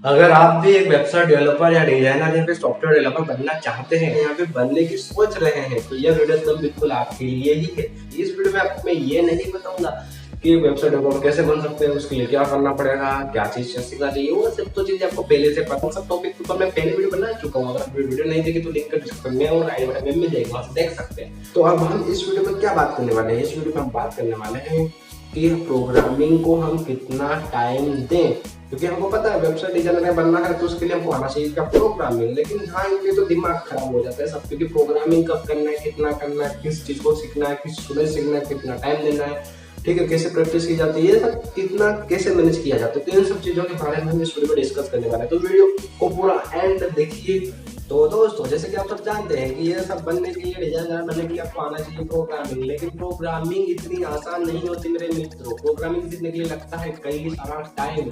अगर आप भी एक वेबसाइट डेवलपर या डिजाइनर या फिर सॉफ्टवेयर डेवलपर बनना चाहते हैं या फिर बनने की सोच रहे हैं तो यह वीडियो एकदम बिल्कुल आपके लिए ही है। इस वीडियो में आपको मैं ये नहीं बताऊंगा कि वेबसाइट डेवलपर कैसे बन सकते हैं, उसके लिए क्या करना पड़ेगा, क्या चीज सीखना चाहिए, वो सब तो चीजें आपको पहले से पता। सब टॉपिक पर मैं पहले वीडियो बना चुका हूँ। अगर आप वीडियो नहीं देखी तो लिंक डिस्क्रिप्शन में और आई बटन में मिल जाएगी, वहां से देख सकते हैं। तो अब हम इस वीडियो में क्या बात करने वाले हैं, इस वीडियो में हम बात करने वाले हैं कि प्रोग्रामिंग को हम कितना टाइम दें। क्योंकि हमको पता है वेबसाइट डिजाइनर बनना है तो उसके लिए हमको आना चाहिए क्या, प्रोग्रामिंग। लेकिन हाँ, इनके तो दिमाग खराब हो जाता है सब, क्योंकि प्रोग्रामिंग कब करना है, कितना करना है, किस चीज को सीखना है, किस स्टूडेंट सीखना है, कितना टाइम देना है, ठीक है, कैसे प्रैक्टिस की जाती है, ये सब कितना कैसे मैनेज किया जाता है। तो इन सब चीजों के बारे में हम इस वीडियो में डिस्कस करने वाले हैं। तो वीडियो को पूरा एंड देखिए। तो दोस्तों, जैसे कि आप सब जानते हैं कि ये सब बनने के लिए, डिजाइनर बनने के लिए आपको आना चाहिए प्रोग्रामिंग। लेकिन प्रोग्रामिंग इतनी आसान नहीं होती मेरे मित्रों। प्रोग्रामिंग सीखने के लिए लगता है कई सारा टाइम,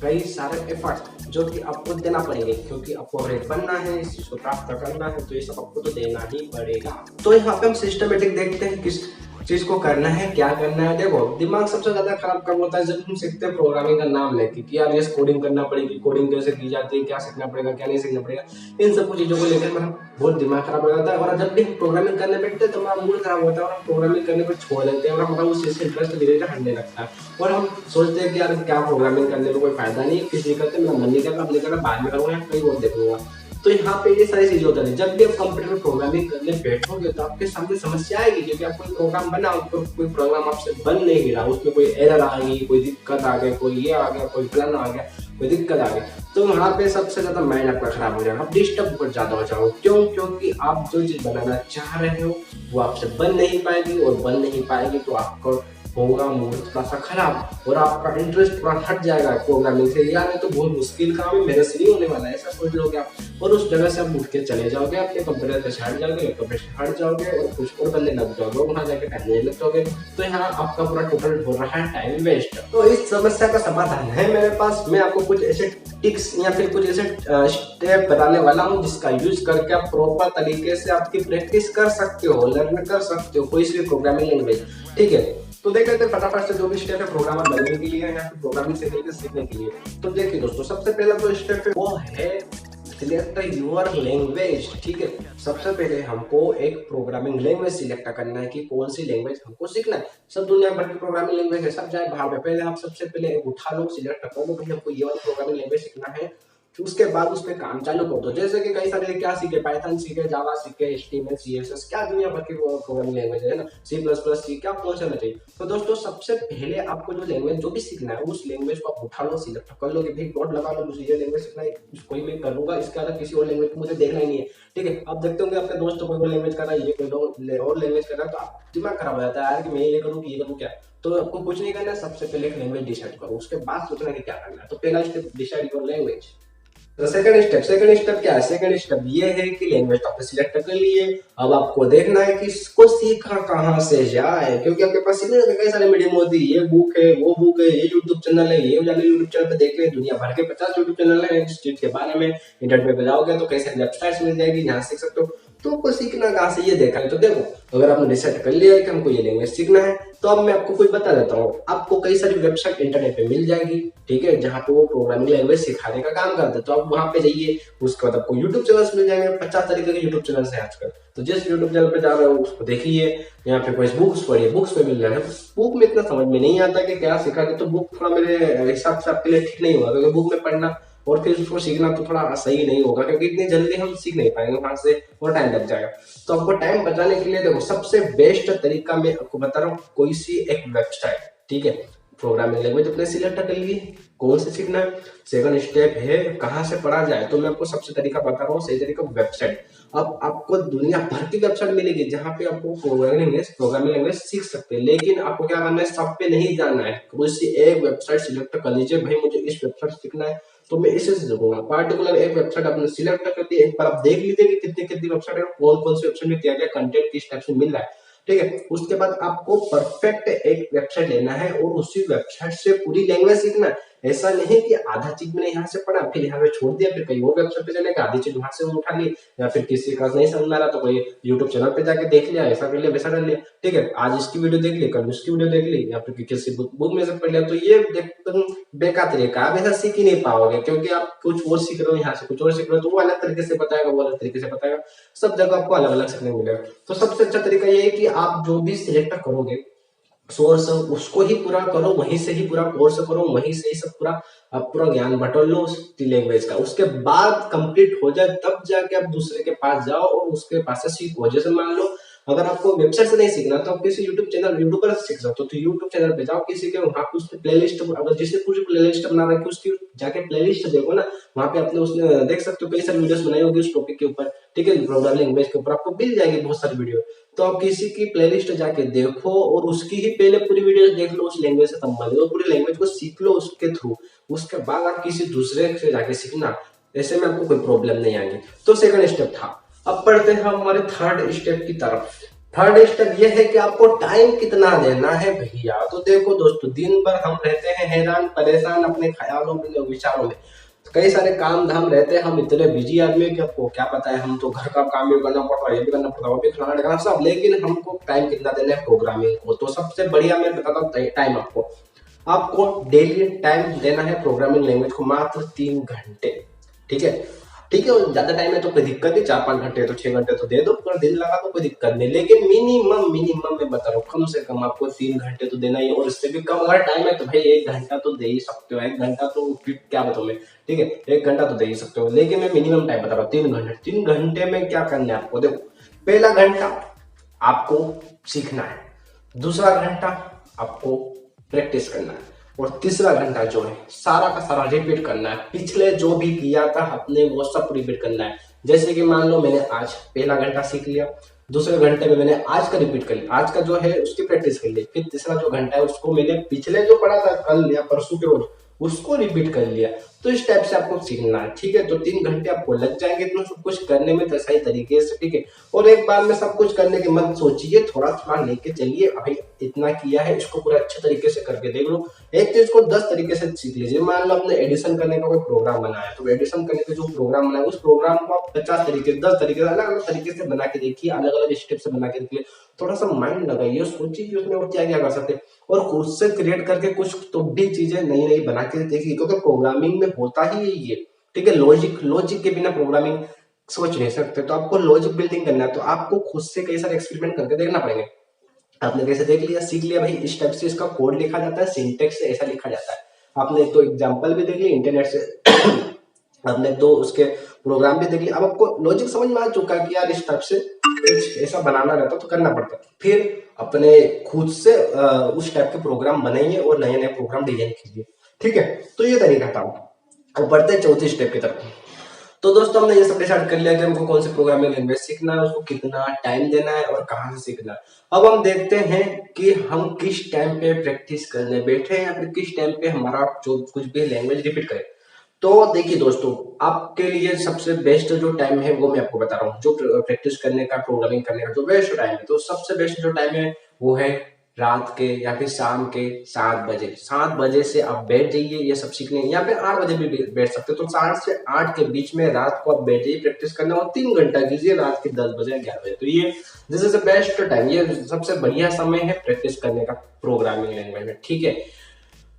कई सारे एफर्ट जो कि आपको देना पड़ेंगे, क्योंकि आपको रेट बनना है, इस चीज को प्राप्त करना है, तो ये सब आपको तो देना ही पड़ेगा। तो यहाँ पे हम सिस्टमेटिक देखते हैं किस चीज को करना है, क्या करना है। देखो, दिमाग सबसे ज्यादा खराब कब होता है, जब हम सीखते हैं प्रोग्रामिंग का नाम लेके कि यार ये कोडिंग करना पड़ेगी, कोडिंग कैसे की जाती है, क्या सीखना पड़ेगा, क्या नहीं सीखना पड़ेगा। इन सब चीजों को लेकर हमारा बहुत दिमाग खराब हो जाता है। और जब भी हम प्रोग्रामिंग करने बैठते हैं तो हमारा मूड खराब होता है और हम प्रोग्रामिंग करने को छोड़ देते हैं और हमारा उस चीज से इंटरेस्ट धीरे धीरे हटने लगता है। और हम सोचते हैं कि यार क्या प्रोग्रामिंग करने में कोई फायदा नहीं, किसी करते मेरा मन नहीं करता, अब नहीं करना, बाद में करूंगा, कहीं और देखूंगा। तो यहाँ पे ये सारी चीजें होती है। जब भी आप कंप्यूटर में प्रोग्रामिंग करने बैठोगे तो आपके सामने समस्या आएगी, क्योंकि आप कोई प्रोग्राम बनाओ तो कोई प्रोग्राम आपसे बन नहीं रहा, उसमें कोई एरर आ गई, कोई दिक्कत आ गई, कोई ये आ गया, कोई प्लान आ गया, कोई दिक्कत आ गई। तो वहाँ पे सबसे ज्यादा माइंड आपका खराब हो जाएगा, आप डिस्टर्ब बहुत ज्यादा हो जाओगे। क्यों? क्योंकि आप जो चीज बनाना चाह रहे हो वो आपसे बन नहीं पाएगी, और बन नहीं पाएगी तो आपको होगा मूड थोड़ा सा खराब और आपका इंटरेस्ट थोड़ा हट जाएगा प्रोग्रामिंग से। यार ये तो बहुत मुश्किल काम है, मेरे से नहीं होने वाला है, ऐसा सोच लोगे आप। और उस जगह से आप उठ के चले जाओगे, अपने कंप्यूटर पे हट जाओगे, लैपटॉप पे हट जाओगे और कुछ और करने लग जाओगे, वहां जाके करने लग जाओगे। तो यहाँ आपका पूरा टोटल हो रहा है टाइम वेस्ट। तो इस समस्या का समाधान है मेरे पास। मैं आपको कुछ ऐसे टिप्स या फिर कुछ ऐसे स्टेप बताने वाला हूँ जिसका यूज करके आप प्रॉपर तरीके से आपकी प्रैक्टिस कर सकते हो, लर्न कर सकते हो कोई सी प्रोग्रामिंग लैंग्वेज। ठीक है, तो देख लेते हैं फटाफट से जो भी स्टेप है प्रोग्रामर बनने के लिए या फिर प्रोग्रामिंग सीखने के लिए। तो देखिए दोस्तों, सबसे पहला जो स्टेप है वो है सिलेक्ट योर लैंग्वेज। ठीक है, सबसे पहले हमको एक प्रोग्रामिंग लैंग्वेज सिलेक्ट करना है कि कौन सी लैंग्वेज हमको सीखना है। सब दुनिया भर की प्रोग्रामिंग लैंग्वेज है, सब जाए बाहर में, पहले आप सबसे पहले एक उठा लो, सिलेक्ट कर लो भाई हमको ये वाली प्रोग्रामिंग लैंग्वेज सीखना है। फिर उसके बाद उस पर काम चालू कर दो। जैसे कि कई सारे क्या सीखे, पाइथन सीखे, जावा सीखे, एचटीएमएल, सीएसएस, क्या दुनिया भर की प्रोग्रामिंग लैंग्वेज है ना, सी प्लस प्लस सी, क्या कौन सा चाहिए। तो दोस्तों, सबसे पहले आपको जो लैंग्वेज जो भी सीखना है उस लैंग्वेज को आप उठा लो, सिलेक्ट कर लो कि भाई डॉट लगा लो, मुझे ये लैंग्वेज सीखना है, इसको ही मैं करूंगा, इसके अलावा किसी और लैंग्वेज को मुझे देखना ही नहीं है। ठीक है, आप देखते होंगे आपके दोस्त कोई और लैंग्वेज कर रहा है, ये कोई और लैंग्वेज कर रहा है, तो आप दिमाग खराब हो जाता है यार कि मैं ये करूँ कि ये करूँ क्या। तो आपको कुछ नहीं करना है, सबसे पहले एक लैंग्वेज डिसाइड करो, उसके बाद सोचना कि क्या करना है। तो पहला स्टेप डिसाइड योर लैंग्वेज। तो सेकंड स्टेप क्या है? सेकंड स्टेप ये है कि लैंग्वेज तो आपने सिलेक्ट कर लिए, अब आपको देखना है कि इसको सीखा कहाँ से जाए, क्योंकि आपके पास सीखने के कई सारे मीडियम होती है, ये बुक है, वो बुक है, ये यूट्यूब चैनल है, ये जाके यूट्यूब चैनल पे देख ले, दुनिया भर के 50 यूट्यूब चैनल है इस चीज के बारे में। इंटरनेट पे जाओगे तो कई सारी वेबसाइट्स मिल जाएगी जहाँ सीख सकते हो। तो आपको सीखना कहाँ से ये देखा है। तो देखो, अगर आपने डिसाइड कर लिया है कि हमको ये लैंग्वेज सीखना है, तो अब मैं आपको कुछ बता देता हूँ। आपको कई सारी वेबसाइट इंटरनेट पे मिल जाएगी, ठीक है, जहाँ पे वो प्रोग्रामिंग लैंग्वेज सिखाने का काम करते हैं। तो आप वहाँ पे जाइए, उसके बाद आपको यूट्यूब चैनल्स मिल जाएंगे, 50 तरीके के यूट्यूब चैनल है आजकल। तो जिस यूट्यूब चैनल पे जा रहे हो उसको देखिए, यहाँ पे कोई बुक्स पढ़िए, बुक्स पे मिल जाएगा। बुक में इतना समझ में नहीं आता कि क्या सीखा है, तो बुक थोड़ा मेरे हिसाब से आपके लिए ठीक नहीं होगा, क्योंकि बुक में पढ़ना और फिर उसको सीखना तो थोड़ा सही नहीं होगा, क्योंकि इतनी जल्दी हम सीख नहीं पाएंगे वहां से, और टाइम लग जाएगा। तो आपको टाइम बचाने के लिए देखो, सबसे बेस्ट तरीका मैं आपको बता रहा हूँ, कोई सी एक वेबसाइट, ठीक है, प्रोग्रामिंग लैंग्वेज अपने सिलेक्ट कर लिए, कौन से सीखना है। सेकंड स्टेप है कहाँ से पढ़ा जाए, तो मैं आपको सबसे तरीका बता रहा हूँ, सही तरीका वेबसाइट। अब आपको दुनिया भर की वेबसाइट मिलेगी जहाँ पे आपको प्रोग्रामिंग लैंग्वेज सीख सकते हैं। लेकिन आपको क्या करना है, सब पे नहीं जाना है, कोई सी एक वेबसाइट सिलेक्ट कर लीजिए, भाई मुझे इस वेबसाइट सीखना है तो मैं इसे सीखूंगा। पार्टिकुलर एक वेबसाइट आपने सिलेक्ट कर दी, एक बार आप देख लीजिए कि कितनी कितनी वेबसाइट है, कौन कौन सी वेबसाइट में क्या क्या कंटेंट किस टाइप से मिल रहा है। ठीक है, उसके बाद आपको परफेक्ट एक वेबसाइट लेना है और उसी वेबसाइट से पूरी लैंग्वेज सीखना है। ऐसा नहीं कि आधा चीज मैंने यहाँ से पढ़ा फिर यहाँ पे छोड़ दिया, फिर कहीं और वेबसाइट पे चले गए, आधी चीज वहां से उठा ली, या फिर किसी का नहीं समझ में आ रहा तो कोई यूट्यूब चैनल पे जाके देख लिया, ऐसा कर लिया वैसा कर लिया, ठीक है। आज इसकी वीडियो देख ली, कल उसकी वीडियो देख ली, या फिर किसी बुक में से पढ़ लिया, तो ये तुम बेकार तरीका, आप ऐसा सीख ही नहीं पाओगे, क्योंकि आप कुछ और सीख रहे हो, यहाँ से कुछ और सीख रहे हो, तो वो अलग तरीके से बताएगा, वो अलग तरीके से बताएगा, सब जगह आपको अलग अलग सीखने मिलेगा। तो सबसे अच्छा तरीका ये है कि आप जो भी सिलेक्ट करोगे सोर्स, उसको ही पूरा करो, वहीं से ही पूरा कोर्स करो, वहीं से ही सब पूरा आप पूरा ज्ञान बटोर लो उस लैंग्वेज का। उसके बाद कंप्लीट हो जाए तब जाके आप दूसरे के पास जाओ और उसके पास से सीखो। जैसे मान लो अगर आपको वेबसाइट से नहीं सीखना तो आप किसी यूट्यूब चैनल यूट्यूबर से सीख सकते हो, तो यूट्यूब चैनल पे जाओ किसी के, वहां पे उसकी प्लेलिस्ट, अगर जिसने पूरी प्लेलिस्ट बना रखी है उसकी जाके प्लेलिस्ट देखो ना, वहां पे अपने उसने देख सकते हो कई सारी वीडियोस बनाई होगी उस टॉपिक के ऊपर, ठीक है, प्रोग्रामिंग लैंग्वेज के ऊपर आपको मिल जाएगी बहुत सारी वीडियो। तो आप किसी की प्लेलिस्ट जाके देखो और उसकी ही पहले पूरी वीडियो देख लो उस लैंग्वेज से संबंधित, और पूरी लैंग्वेज को सीख लो उसके थ्रू, उसके बाद आप किसी दूसरे से जाके सीखना, ऐसे में आपको कोई प्रॉब्लम नहीं आएगी। तो सेकंड स्टेप था। अब पढ़ते हैं हमारे थर्ड स्टेप की तरफ। थर्ड स्टेप ये है कि आपको टाइम कितना देना है भैया। तो देखो दोस्तों, दिन भर हम रहते हैं हैरान परेशान अपने ख्यालों में, विचारों में, कई सारे काम धाम रहते हैं, हम इतने बिजी आदमी है कि आपको क्या पता है, हम तो घर का काम भी करना पड़ता है, ये भी करना पड़ता है, वो भी खिलाना ढकाना सब, लेकिन हमको टाइम कितना देना है प्रोग्रामिंग को। तो सबसे बढ़िया मैं बताता हूँ टाइम आपको डेली टाइम देना है प्रोग्रामिंग लैंग्वेज को, मात्र 3 घंटे, ठीक है। ठीक है, ज्यादा टाइम है तो कोई दिक्कत नहीं, 4-5 घंटे तो 6 घंटे तो दे दो, पर दिन लगा तो कोई दिक्कत नहीं, लेकिन मिनिमम मैं बता रहा हूँ, कम से कम आपको 3 घंटे तो देना ही, और इससे भी कम अगर टाइम है तो भाई 1 घंटा तो दे ही सकते हो, 1 घंटा तो क्या बताऊं मैं, ठीक है, 1 घंटा तो दे ही सकते हो, लेकिन मैं मिनिमम टाइम बता रहा हूँ 3 घंटे। 3 घंटे में क्या करना है आपको, देखो पहला घंटा आपको सीखना है, दूसरा घंटा आपको प्रैक्टिस करना है, और तीसरा घंटा जो है सारा का सारा रिपीट करना है, पिछले जो भी किया था अपने वो सब रिपीट करना है। जैसे कि मान लो मैंने आज पहला घंटा सीख लिया, दूसरे घंटे में मैंने आज का रिपीट कर लिया, आज का जो है उसकी प्रैक्टिस कर ली, फिर तीसरा जो घंटा है उसको मैंने पिछले जो पढ़ा था कल या परसों के रोज उसको रिपीट कर लिया। तो इस टाइप से आपको सीखना है, ठीक है। तो 3 घंटे आपको लग जाएंगे इतना सब कुछ करने में तो सही तरीके से, ठीक है। और एक बार में सब कुछ करने की मत सोचिए, थोड़ा थोड़ा लेके चलिए, अभी इतना किया है इसको पूरा अच्छे तरीके से करके देख लो। एक चीज को 10 तरीके से सीख लीजिए। मान लो आपने एडिशन करने का कोई प्रोग्राम बनाया, तो एडिशन करने का जो प्रोग्राम बनाया उस प्रोग्राम को आप 10 तरीके से अलग अलग तरीके से बना के देखिए, अलग अलग स्टेप से बना के देखिए, थोड़ा सा माइंड लगाइए, सोचिए कि उसमें और क्या क्या कर सकते हैं, और खुद से क्रिएट करके कुछ तो भी चीजें नई नई बना के देखिए, क्योंकि प्रोग्रामिंग में होता ही यही है, ठीक है। लॉजिक के बिना प्रोग्रामिंग सोच नहीं सकते, तो आपको लॉजिक बिल्डिंग करना है, तो आपको खुद से कई सारे एक्सपेरिमेंट करके देखना पड़ेंगे। आपने कैसे देख लिया, सीख लिया भाई इस टाइप से इसका कोड लिखा जाता है, सिंटेक्स से ऐसा लिखा जाता है, आपने तो एग्जांपल भी देख लिया इंटरनेट से आपने तो उसके प्रोग्राम भी देख लिया, अब आपको लॉजिक समझ में आ चुका है कि यार इस टाइप से कुछ ऐसा बनाना रहता तो करना पड़ता, फिर अपने खुद से उस टाइप के प्रोग्राम बनाइए और नए नए प्रोग्राम डिजाइन कीजिए, ठीक है। तो ये तरीका था। अब बढ़ते हैं चौथी स्टेप की तरफ। तो दोस्तों हमने ये सब डिसाइड कर लिया कि हमको कौन सी प्रोग्रामिंग लैंग्वेज सीखना है, उसको कितना टाइम देना है और कहाँ से सीखना है। अब हम देखते हैं कि हम किस टाइम पे प्रैक्टिस करने बैठे हैं या फिर किस टाइम पे हमारा जो कुछ भी लैंग्वेज रिपीट करें। तो देखिए दोस्तों, आपके लिए सबसे बेस्ट जो टाइम है वो मैं आपको बता रहा हूँ, जो प्रैक्टिस करने का प्रोग्रामिंग करने का जो बेस्ट टाइम है, तो सबसे बेस्ट जो टाइम है वो है रात के या फिर शाम के 7 बजे। 7 बजे से आप बैठ जाइए ये सब सीखने, या फिर 8 बजे भी बैठ सकते हो, तो 7 से 8 के बीच में रात को आप बैठ जाइए प्रैक्टिस करना, और 3 घंटा कीजिए रात के 10 बजे 11 बजे। तो ये this is the best time, ये सबसे बढ़िया समय है प्रैक्टिस करने का प्रोग्रामिंग लैंग्वेज में, ठीक है।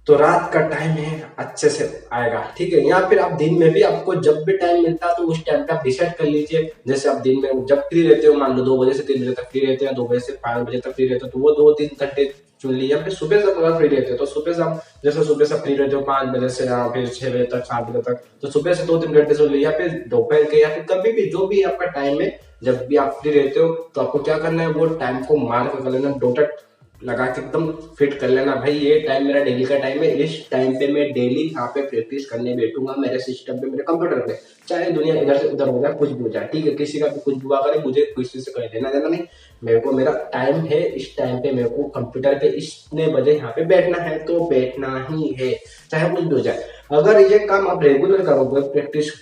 तो रात का टाइम है अच्छे से आएगा, ठीक है। या फिर आप दिन में भी आपको जब भी टाइम मिलता है तो उस टाइम पे आप डिसाइड कर लीजिए, जैसे आप दिन में जब फ्री रहते हो, मान लो 2 बजे से 3 बजे तक फ्री रहते हैं, 2 बजे से 5 बजे तक फ्री रहते हो, तो वो 2-3 घंटे चुन लिए। या फिर सुबह से अगर फ्री रहते हो तो सुबह से आप, जैसे सुबह से फ्री रहते हो 5 बजे से फिर 6 बजे तक 7 बजे तक, तो सुबह से 2-3 घंटे चुन लिए, या फिर दोपहर के, या फिर कभी भी जो भी आपका टाइम है जब भी आप फ्री रहते हो, तो आपको क्या करना है वो टाइम को मार्क कर लेना, डॉटेड लगा के एकदम फिट कर लेना, भाई ये टाइम मेरा डेली का टाइम है, इस टाइम पे मैं डेली यहाँ पे प्रैक्टिस करने बैठूंगा मेरे सिस्टम पे, मेरे कंप्यूटर पे, चाहे दुनिया इधर से उधर हो जाए, कुछ भी हो जाए, ठीक है। किसी का भी कुछ भी हुआ करे, मुझे किसी से कहीं लेना देना नहीं, मेरे को मेरा टाइम है, इस टाइम पे मेरे को कंप्यूटर पे इतने बजे यहाँ पे बैठना है तो बैठना ही है, चाहे कुछ भी हो जाए। अगर ये काम आप रेगुलर करोगे प्रैक्टिस,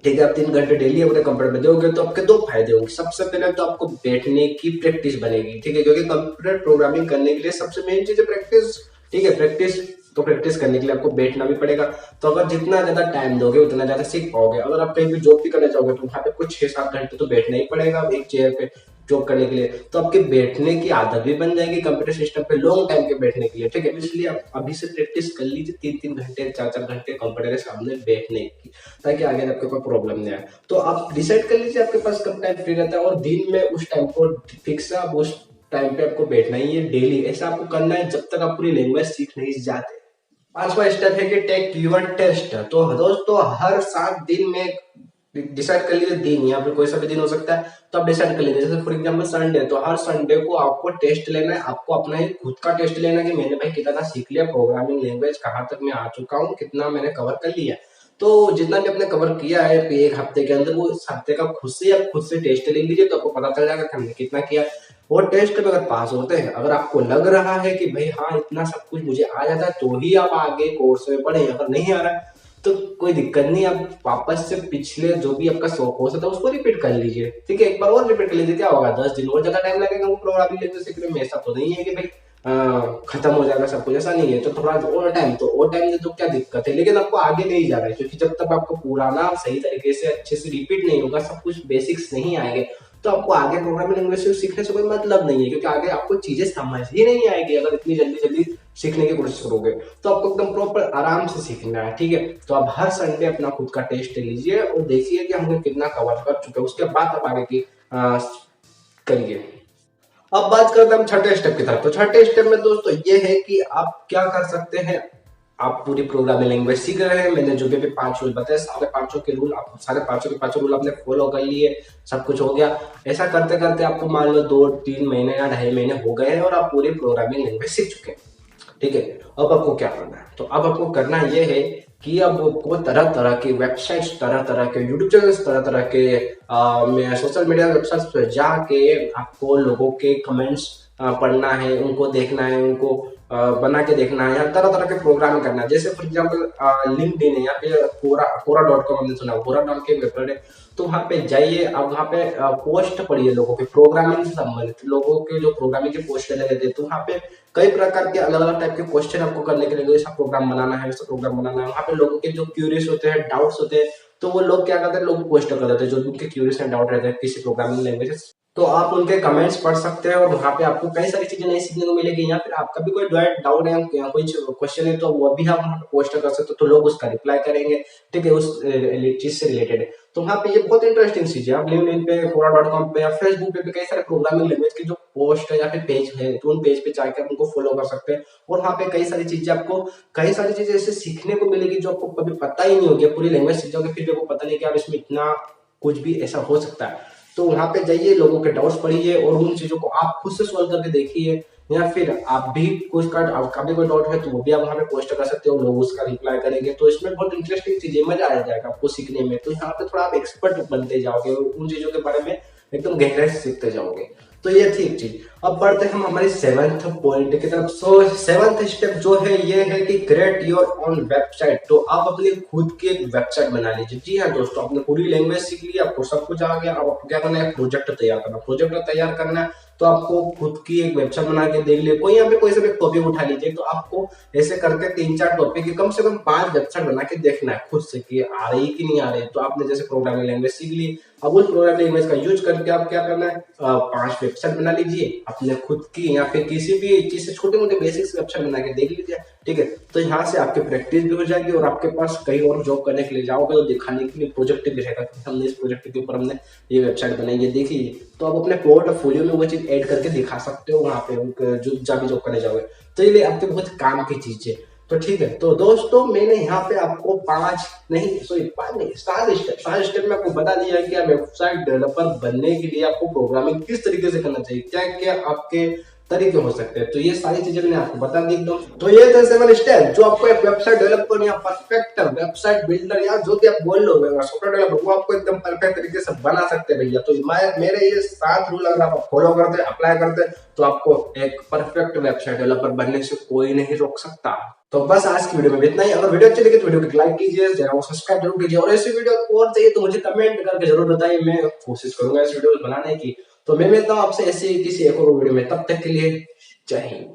ठीक है, आप 3 घंटे डेली अपने कंप्यूटर में दोगे तो आपके 2 फायदे होंगे। सबसे पहले तो आपको बैठने की प्रैक्टिस बनेगी, ठीक है, क्योंकि कंप्यूटर प्रोग्रामिंग करने के लिए सबसे मेन चीज है प्रैक्टिस, ठीक है। प्रैक्टिस तो प्रैक्टिस करने के लिए आपको बैठना भी पड़ेगा। तो अगर जितना ज्यादा टाइम दोगे उतना ज्यादा सीख पाओगे। अगर आप कहीं भी जॉब भी करने जाओगे तो वहाँ पे कुछ 6-7 घंटे तो बैठना ही पड़ेगा एक चेयर पे जॉब करने के लिए। तो आपके बैठने की आदत भी बन जाएगी कंप्यूटर सिस्टम पे लॉन्ग टाइम के बैठने के लिए, ठीक है। इसलिए आप अभी से प्रैक्टिस कर लीजिए 3-3 घंटे 4-4 घंटे कंप्यूटर के सामने बैठने की, ताकि आगे आपको कोई प्रॉब्लम नहीं आए। तो आप डिसाइड कर लीजिए आपके पास कब टाइम फ्री रहता है और दिन में उस टाइम को फिक्स है, आप उस टाइम पे आपको बैठना ही है डेली। ऐसा आपको करना है जब तक आप पूरी लैंग्वेज सीख नहीं जाते। 5वां स्टेप है कि टेक यूर टेस्ट। तो दोस्तों हर 7 दिन में डिसाइड कर लीजिए दिन, या फिर कोई सा भी दिन हो सकता है, तो आप डिसाइड कर लीजिए। जैसे फॉर एग्जांपल संडे, तो हर संडे को आपको टेस्ट लेना है, आपको अपना ही खुद का टेस्ट लेना है कि मैंने भाई कितना सीख लिया प्रोग्रामिंग लैंग्वेज, कहाँ तक मैं आ चुका हूँ, कितना मैंने कवर कर लिया। तो जितना भी आपने कवर किया है एक हफ्ते के अंदर, वो इस हफ्ते का खुद से टेस्ट ले लीजिए, तो आपको पता चल जाएगा कि हमने कितना किया। वो टेस्ट में अगर पास होते हैं, अगर आपको लग रहा है कि भाई हाँ इतना सब कुछ मुझे आ जाता है, तो ही आप आगे कोर्स में पढ़े। अगर नहीं आ रहा है तो कोई दिक्कत नहीं, आप वापस से पिछले जो भी आपका कोर्स था उसको रिपीट कर लीजिए, ठीक है। एक बार और रिपीट कर लीजिए, क्या होगा 10 दिन और ज्यादा टाइम लगेगा वो प्रोग्रामिंग लैंग्वेज सीखने में। ऐसा तो नहीं है कि भाई खत्म हो जाएगा सब कुछ, ऐसा नहीं है। तो थोड़ा और टाइम, तो और टाइम में तो क्या दिक्कत है, लेकिन आपको आगे नहीं जाना है, क्योंकि जब तक आपको पुराना सही तरीके से अच्छे से रिपीट नहीं होगा, सब कुछ बेसिक्स नहीं आएंगे, तो आपको आगे प्रोग्रामिंग लैंग्वेज सीखने से कोई मतलब नहीं है, क्योंकि आगे आपको चीजें समझ ही नहीं आएगी। अगर इतनी जल्दी जल्दी सीखने की कोशिश करोगे तो आपको एकदम प्रॉपर आराम से सीखना है, ठीक है। तो आप हर संडे अपना खुद का टेस्ट लीजिए और देखिए कि हमने कितना कवर कर चुके हैं, उसके बाद आप आगे की करिए। अब बात करते हैं हम छठे स्टेप की तरफ। तो छठे स्टेप में दोस्तों ये है कि आप क्या कर सकते हैं, आप पूरी प्रोग्रामिंग लैंग्वेज सीख रहे हैं। मैंने जो भी 5 रूल बताए, सारे पांचों के रूल आप सारे पांचों के पांचों रूल आपने फॉलो कर लिए, सब कुछ हो गया। ऐसा करते करते आपको मान लो 2-3 महीने या 2.5 महीने हो गए हैं और आप पूरी प्रोग्रामिंग लैंग्वेज सीख चुके हैं, ठीक है। अब आपको क्या करना है, तो अब आपको करना ये है कि अब आपको तरह तरह की वेबसाइट्स, तरह तरह के यूट्यूब चैनल्स, तरह तरह के सोशल मीडिया वेबसाइट्स पर जाके आपको लोगों के कमेंट्स पढ़ना है, उनको देखना है, उनको बना के देखना है, या तरह तरह के प्रोग्राम करना है। जैसे फॉर एग्जाम्पल लिंक्डइन है या फिर कोरा.com हमने सुना, कोरा.com के वेबसाइट है, तो वहाँ पे जाइए। अब वहाँ पे पोस्ट पढ़िए लोगों के प्रोग्रामिंग से संबंधित, लोगों के जो प्रोग्रामिंग के पोस्ट लगे थे, तो वहाँ पे कई प्रकार के अलग अलग टाइप के क्वेश्चन आपको करने के लिए, जैसा प्रोग्राम बनाना है वैसा प्रोग्राम बनाना है। वहाँ पे लोगों के जो क्यूरियस होते हैं, डाउट्स होते हैं, तो वो लोग क्या करते हैं, लोग पोस्ट कर देते हैं जो उनके क्यूरियस एंड डाउट रहते हैं किसी प्रोग्रामिंग लैंग्वेज। तो आप उनके कमेंट्स पढ़ सकते हैं और वहाँ पे आपको कई सारी चीजें नई सीखने को मिलेगी। या फिर आपका भी कोई डाउट है या कोई क्वेश्चन है, तो वो भी आप वहाँ पे पोस्ट कर सकते हो, तो लोग उसका रिप्लाई करेंगे, ठीक है, उस चीज से रिलेटेड है। तो वहाँ पे ये बहुत इंटरेस्टिंग चीज है। आप लिंक्डइन पे, कोरा.com पे या फेसबुक पे भी कई सारे प्रोग्रामिंग लैंग्वेज के जो पोस्ट है या फिर पेज है, तो उन पेज पे जाकर आप उनको फॉलो कर सकते हैं। और वहाँ पे कई सारी चीजें ऐसे सीखने को मिलेगी जो आपको कभी पता ही नहीं होगी। पूरी लैंग्वेज सीख जाओगे फिर भी आपको पता नहीं कि आप इसमें इतना कुछ भी ऐसा हो सकता है। तो वहां पे जाइए, लोगों के डाउट्स पढ़िए और उन चीजों को आप खुद से सॉल्व करके देखिए। या फिर आप भी कुछ का आपका भी कोई डाउट है तो वो भी आप वहां पे पोस्ट कर सकते हो, लोग उसका रिप्लाई करेंगे। तो इसमें बहुत इंटरेस्टिंग चीजें, मजा आ जाएगा आपको सीखने में। तो यहाँ पे थोड़ा आप एक्सपर्ट बनते जाओगे, उन चीजों के बारे में एकदम गहराई से सीखते जाओगे। तो ये थी एक चीज। अब बढ़ते हैं हम हमारी 7th पॉइंट की तरफ। सो 7th स्टेप जो है ये है कि क्रिएट योर ओन वेबसाइट। तो आप अपनी खुद की एक वेबसाइट बना लीजिए। जी हाँ दोस्तों, आपने पूरी लैंग्वेज सीख ली, आपको सब कुछ आ गया। अब आपको क्या करना है, प्रोजेक्ट तैयार करना। प्रोजेक्ट तैयार करना है तो आपको खुद की एक वेबसाइट बना के देख लिया। कोई यहाँ पे कोई से भी टॉपिक उठा लीजिए, तो आपको ऐसे करके 3-4 टॉपिक की कम से कम 5 वेबसाइट बना के देखना है खुद से कि आ रही कि नहीं आ रही। तो आपने जैसे प्रोग्रामिंग लैंग्वेज सीख ली, अब उस प्रोग्रामिंग लैंग्वेज का यूज करके आप क्या करना है, 5 वेबसाइट बना लीजिए अपने खुद की, या फिर किसी भी चीज से छोटे मोटे बेसिक्स वेबसाइट बना के देख लीजिए, ठीक है। तो यहाँ से आपकी प्रैक्टिस भी हो जाएगी और आपके पास कहीं और जॉब करने के लिए जाओगे तो दिखाने के लिए प्रोजेक्ट भी रहेगा कि हमने इस प्रोजेक्ट के ऊपर हमने ये वेबसाइट बनाई है, देखिए। तो आप अपने पोर्टफोलियो में वो चीज ऐड करके दिखा सकते हो वहां पे जो जॉब करने जाओगे। तो ये आपके बहुत काम की चीज है। तो ठीक है, तो दोस्तों मैंने यहाँ पे आपको 7 स्टेप में आपको बता दिया है कि आप वेबसाइट डेवलपर बनने के लिए आपको प्रोग्रामिंग किस तरीके से करना चाहिए, क्या क्या आपके तरीके हो सकते हैं। तो ये सारी चीजें मैंने आपको बता दी एकदम। तो ये थे 7 स्टेप जो आपको एक वेबसाइट डेवलपर या परफेक्ट वेबसाइट बिल्डर या जो भी आप बोल लो सॉफ्टवेयर डेवलपर, वो आपको एकदम परफेक्ट तरीके से बना सकते हैं भैया। तो मेरे ये 7 रूल अगर आप फॉलो करते, अप्लाई करते, तो आपको एक परफेक्ट वेबसाइट डेवलपर बनने से कोई नहीं रोक सकता। तो बस आज की वीडियो में इतना ही। अगर वीडियो अच्छी लगी तो वीडियो को लाइक कीजिए, चैनल को सब्सक्राइब जरूर कीजिए, और ऐसी वीडियो और चाहिए तो मुझे कमेंट करके जरूर बताइए, मैं कोशिश करूंगा इस वीडियो बनाने की। तो मैं मिलता हूँ आपसे ऐसे किसी एक और वीडियो में, तब तक के लिए जय हिंद।